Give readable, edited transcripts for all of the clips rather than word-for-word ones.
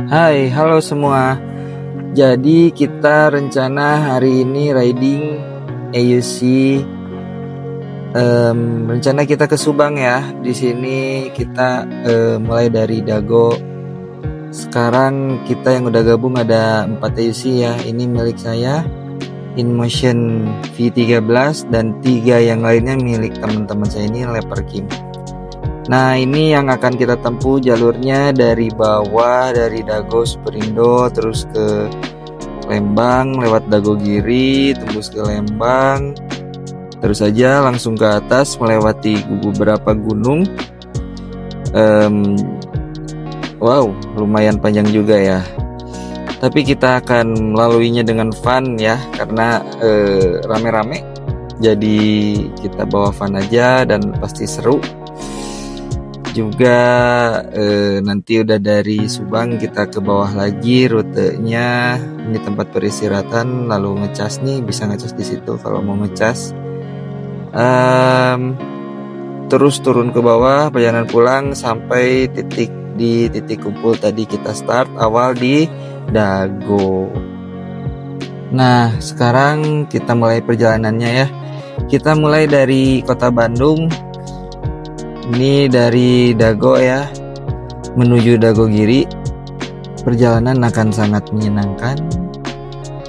Hai, halo semua. Jadi kita rencana hari ini riding AUC. Rencana kita ke Subang ya. Di sini kita mulai dari Dago. Sekarang kita yang udah gabung ada 4 AUC ya. Ini milik saya, InMotion V13, dan 3 yang lainnya milik teman-teman saya ini Leopard King. Nah, ini yang akan kita tempuh jalurnya dari bawah, dari Dago Superindo terus ke Lembang, lewat Dago Giri, tembus ke Lembang, terus saja langsung ke atas melewati beberapa gunung. Wow, lumayan panjang juga ya. Tapi kita akan melaluinya dengan fun ya, karena rame-rame. Jadi kita bawa fun aja dan pasti seru. Juga nanti udah dari Subang kita ke bawah lagi rutenya. Ini tempat peristirahatan, lalu ngecas nih, bisa ngecas di situ kalau mau ngecas. Terus turun ke bawah, perjalanan pulang sampai titik kumpul tadi kita start awal di Dago. Nah, sekarang kita mulai perjalanannya ya. Kita mulai dari kota Bandung. Ini dari Dago ya, menuju Dago Giri. Perjalanan akan sangat menyenangkan.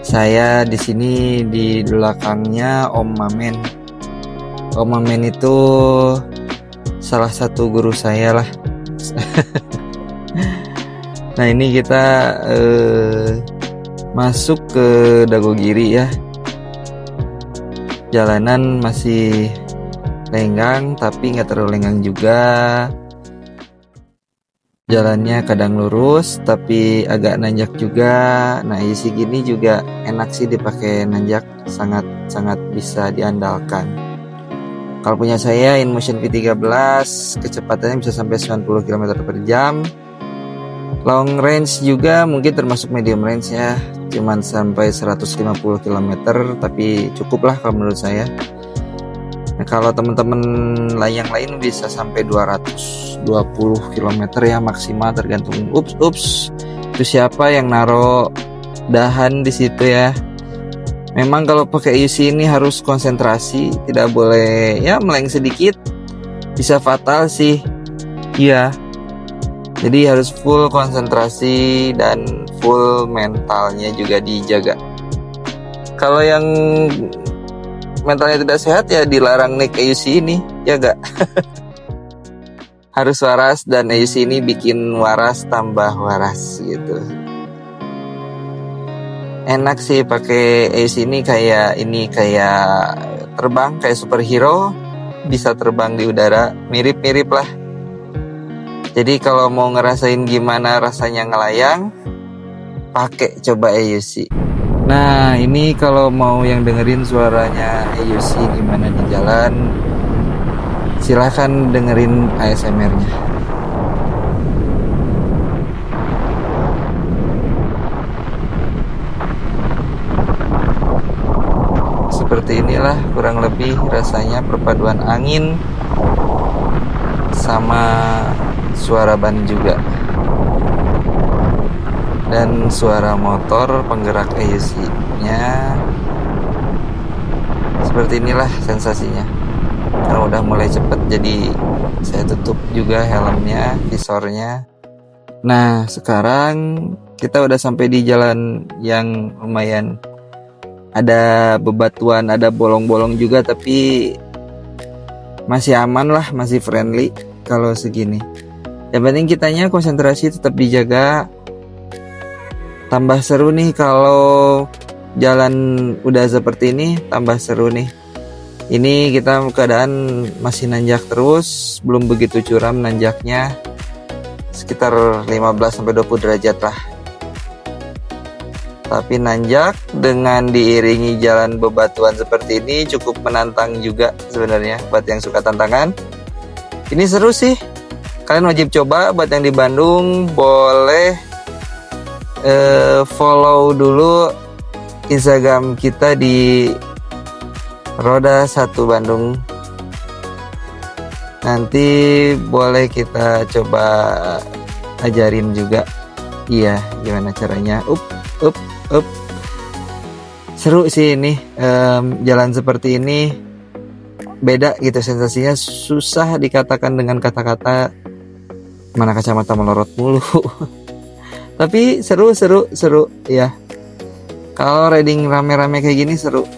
Saya di sini di belakangnya Om Mamen. Om Mamen itu salah satu guru saya lah. Nah, ini kita masuk ke Dago Giri ya. Jalanan masih lenggang tapi nggak terlalu lenggang juga. Jalannya kadang lurus tapi agak nanjak juga. Nah, isi gini juga enak sih dipakai nanjak, sangat bisa diandalkan. Kalau punya saya InMotion V13, kecepatannya bisa sampai 90 km per jam. Long range juga mungkin termasuk medium range ya, cuman sampai 150 km, tapi cukup lah kalau menurut saya. Nah, kalau teman-teman yang lain bisa sampai 220 km ya maksimal, tergantung. Ups, itu siapa yang naro dahan di situ ya? Memang kalau pakai AUC ini harus konsentrasi, tidak boleh ya meleng sedikit, bisa fatal sih. Iya. Jadi harus full konsentrasi dan full mentalnya juga dijaga. Kalau yang mentalnya tidak sehat ya dilarang naik AUC ini, ya gak? Harus waras, dan AUC ini bikin waras tambah waras gitu. Enak sih pakai AUC ini, kayak terbang, kayak superhero, bisa terbang di udara, mirip-mirip lah. Jadi kalau mau ngerasain gimana rasanya ngelayang, pakai coba AUC. Nah, ini kalau mau yang dengerin suaranya AUC gimana di jalan, silahkan dengerin ASMR-nya. Seperti inilah kurang lebih rasanya perpaduan angin sama suara ban juga, dan suara motor penggerak AUC-nya. Seperti inilah sensasinya. Kalau udah mulai cepet, jadi saya tutup juga helmnya, visornya. Nah, sekarang kita udah sampai di jalan yang lumayan ada bebatuan, ada bolong-bolong juga, tapi masih aman lah, masih friendly kalau segini. Yang penting kitanya konsentrasi tetap dijaga. Tambah seru nih kalau jalan udah seperti ini, tambah seru nih. Ini kita keadaan masih nanjak terus, belum begitu curam nanjaknya, sekitar 15-20 derajat lah. Tapi nanjak dengan diiringi jalan bebatuan seperti ini cukup menantang juga sebenarnya buat yang suka tantangan. Ini seru sih, kalian wajib coba. Buat yang di Bandung boleh follow dulu Instagram kita di Roda 1 Bandung. Nanti boleh kita coba ajarin juga Iya, gimana caranya? Up, up. Seru sih ini, jalan seperti ini beda gitu sensasinya, susah dikatakan dengan kata-kata, mana kacamata melorot mulu. Tapi seru ya. Kalau riding rame-rame kayak gini seru.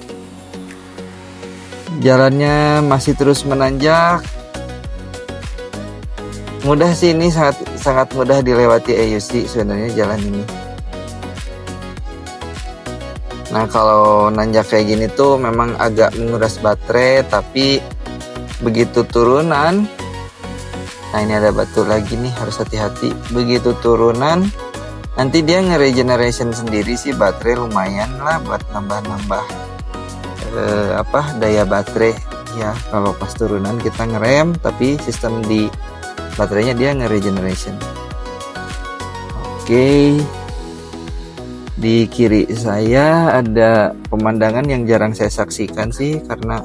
Jalannya masih terus menanjak. Mudah sih ini, sangat mudah dilewati AUC sebenarnya jalan ini. Nah kalau nanjak kayak gini tuh memang agak menguras baterai, tapi begitu turunan, nah ini ada batu lagi nih, harus hati-hati. Begitu turunan, nanti dia nge-regeneration sendiri sih baterai, lumayan lah buat nambah-nambah daya baterai ya. Kalau pas turunan kita ngerem, tapi sistem di baterainya dia nge-regeneration. Oke. Di kiri saya ada pemandangan yang jarang saya saksikan sih, karena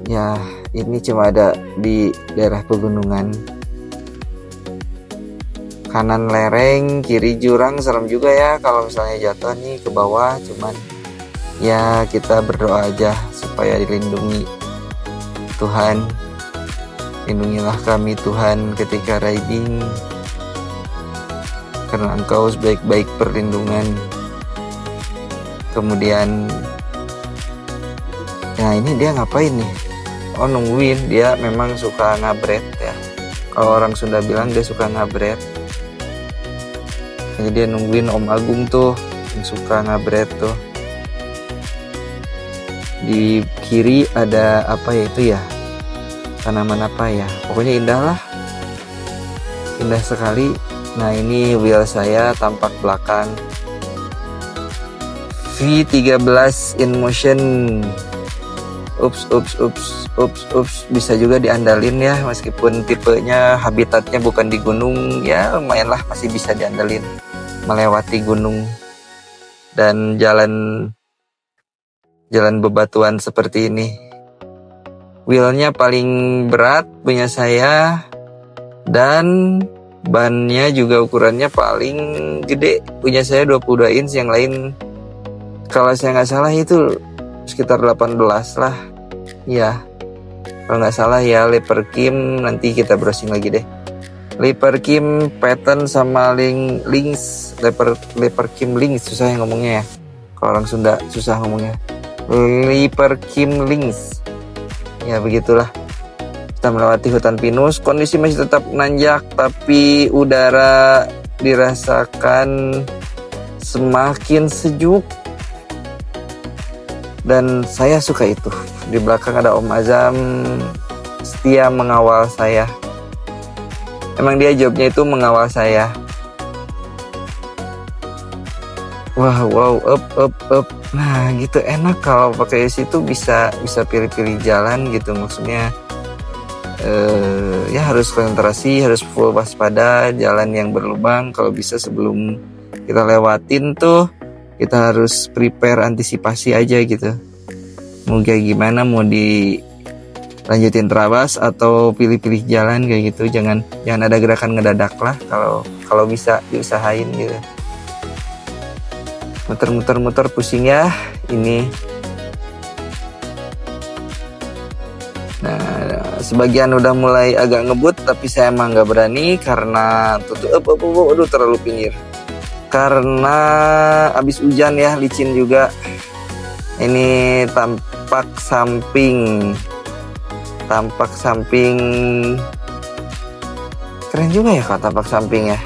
ya ini cuma ada di daerah pegunungan. Kanan lereng, kiri jurang, serem juga ya kalau misalnya jatuh nih ke bawah. Cuman ya kita berdoa aja supaya dilindungi Tuhan. Lindungilah kami Tuhan ketika riding, karena Engkau sebaik-baik perlindungan. Kemudian ya ini dia ngapain nih? Oh, nungguin. Dia memang suka ngabret ya. Kalau orang Sunda bilang dia suka ngabret. Jadi dia nungguin Om Agung tuh yang suka ngabret tuh. Di kiri ada apa ya itu ya? Tanaman apa ya? Pokoknya indah lah. Indah sekali. Nah ini wheel saya tampak belakang V13 in motion. Ups, bisa juga diandalin ya, meskipun tipenya habitatnya bukan di gunung, ya lumayan lah, masih bisa diandalin melewati gunung dan jalan bebatuan seperti ini. Wheelnya paling berat punya saya, dan bannya juga ukurannya paling gede punya saya, 22 inch. Yang lain kalau saya nggak salah itu sekitar 18 lah ya, kalau nggak salah ya. Leopard Kim, nanti kita browsing lagi deh. Leopard Kim pattern sama Lynx, Leopard Kim Lynx, susah yang ngomongnya ya, kalau orang Sunda susah ngomongnya. Leopard Kim Lynx ya, begitulah. Kita melewati hutan pinus, kondisi masih tetap nanjak, tapi udara dirasakan semakin sejuk, dan saya suka itu. Di belakang ada Om Azam setia mengawal saya. Emang dia jobnya itu mengawal saya. Wow, up. Nah gitu, enak kalau pakai situ, bisa pilih-pilih jalan gitu. Maksudnya ya harus konsentrasi, harus full waspada. Jalan yang berlubang kalau bisa sebelum kita lewatin tuh kita harus prepare, antisipasi aja gitu. Mau kayak gimana, mau dilanjutin terabas atau pilih-pilih jalan kayak gitu. Jangan ada gerakan ngedadak lah, kalau bisa diusahain gitu. Muter pusing ya ini. Nah, sebagian udah mulai agak ngebut, tapi saya emang nggak berani karena aduh terlalu pinggir. Karena abis hujan ya, licin juga. Ini tampak samping keren juga ya kalau tampak samping ya.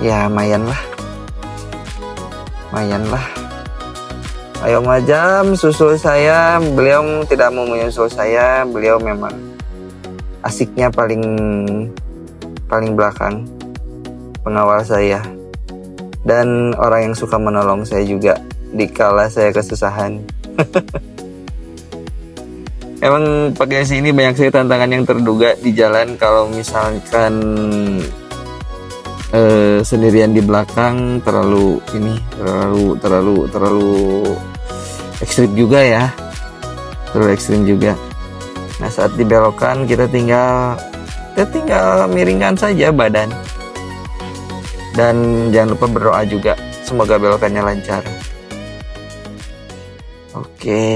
Ya lumayan lah. Ayo Majam, susul saya. Beliau tidak mau menyusul saya. Beliau memang asiknya paling belakang, pengawal saya, dan orang yang suka menolong saya juga dikala saya kesusahan. Emang pakai sini banyak sekali tantangan yang terduga di jalan. Kalau misalkan sendirian di belakang, terlalu ekstrim juga ya, Nah saat dibelokan kita tinggal Kita tinggal miringkan saja badan. Dan jangan lupa berdoa juga, semoga belokannya lancar. Oke,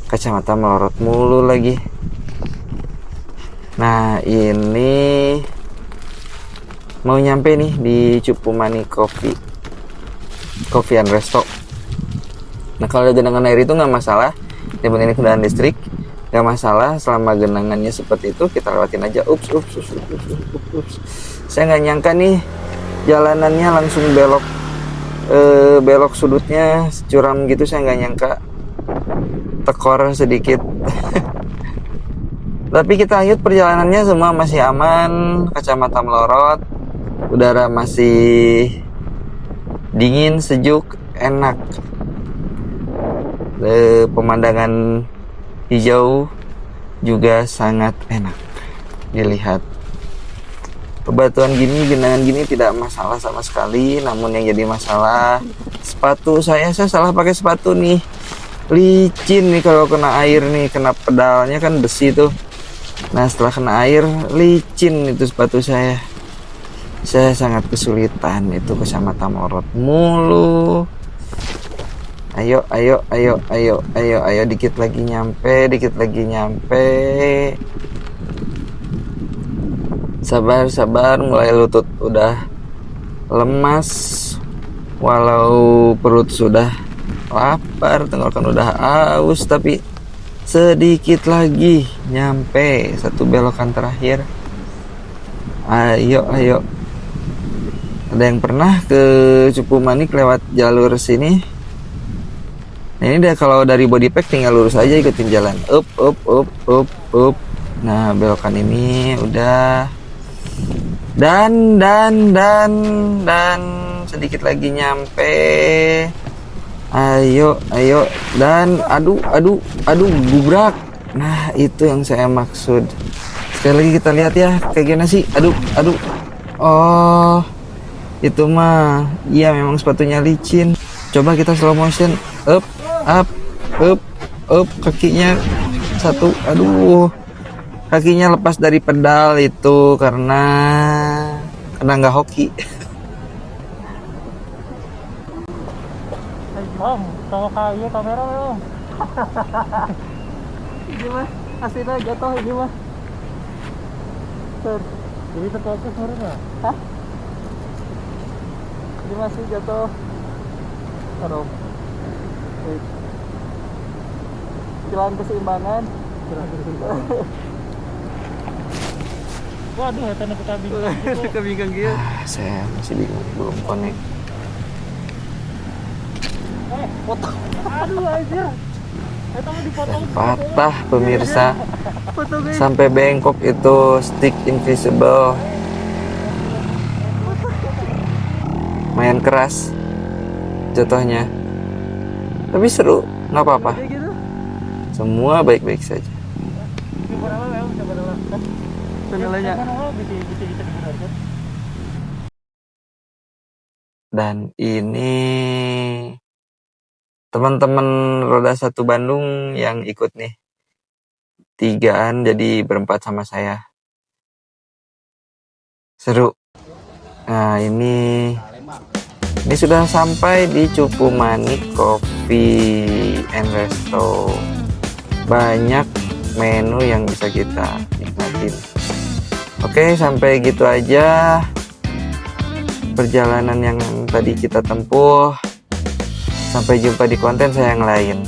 kacamata melorot mulu lagi. Nah, ini mau nyampe nih di Cupumani Coffee and Resto. Nah, kalau ada genangan air itu nggak masalah, yang penting ini kendaraan listrik, nggak masalah selama genangannya seperti itu, kita lewatin aja. Ups. Saya nggak nyangka nih jalanannya langsung belok sudutnya curam gitu, saya nggak nyangka. Tekor sedikit. Tapi kita lanjut perjalanannya, semua masih aman, kacamata melorot, udara masih dingin, sejuk, enak. Pemandangan hijau juga sangat enak dilihat. Bebatuan gini, genangan gini tidak masalah sama sekali, namun yang jadi masalah sepatu saya salah pakai sepatu nih. Licin nih kalau kena air nih, kena pedalnya kan besi tuh. Nah, setelah kena air licin itu sepatu saya. Saya sangat kesulitan, itu kacamata melorot mulu. Ayo, dikit lagi nyampe. Sabar, mulai lutut udah lemas, walau perut sudah lapar, tenggorokan udah aus, tapi sedikit lagi nyampe satu belokan terakhir. Ayo. Ada yang pernah ke Cupumani lewat jalur sini? Nah, ini deh, kalau dari body pack tinggal lurus aja, ikutin jalan. Up. Nah, belokan ini udah. Dan sedikit lagi nyampe. Ayo, dan aduh, gubrak. Nah, itu yang saya maksud. Sekali lagi kita lihat ya, kayak gimana sih? Aduh. Oh, itu mah, iya memang sepatunya licin. Coba kita slow motion. Up, kakinya satu. Aduh, kakinya lepas dari pedal itu karena nggak hoki. Om, sama kayu kamera om. Ini mah hasilnya jatuh ini mah. Jadi terfokus menurutnya? Hah? Ini masih jatuh. Aduh. Jalan keseimbangan. Waduh, tanda kebingungan. Kebingungan gitu. Saya masih bingung, belum connect. Potong. Aduh anjir. Dan patah pemirsa. Sampai bengkok itu stick invisible. Lumayan keras jatuhnya. Tapi seru, nggak apa-apa. Semua baik-baik saja. Dan ini teman-teman Roda 1 Bandung yang ikut nih, 3-an jadi berempat sama saya. Seru. Nah, ini sudah sampai di Cupumani Coffee and Resto. Banyak menu yang bisa kita nikmatin. Oke, sampai gitu aja perjalanan yang tadi kita tempuh. Sampai jumpa di konten saya yang lain.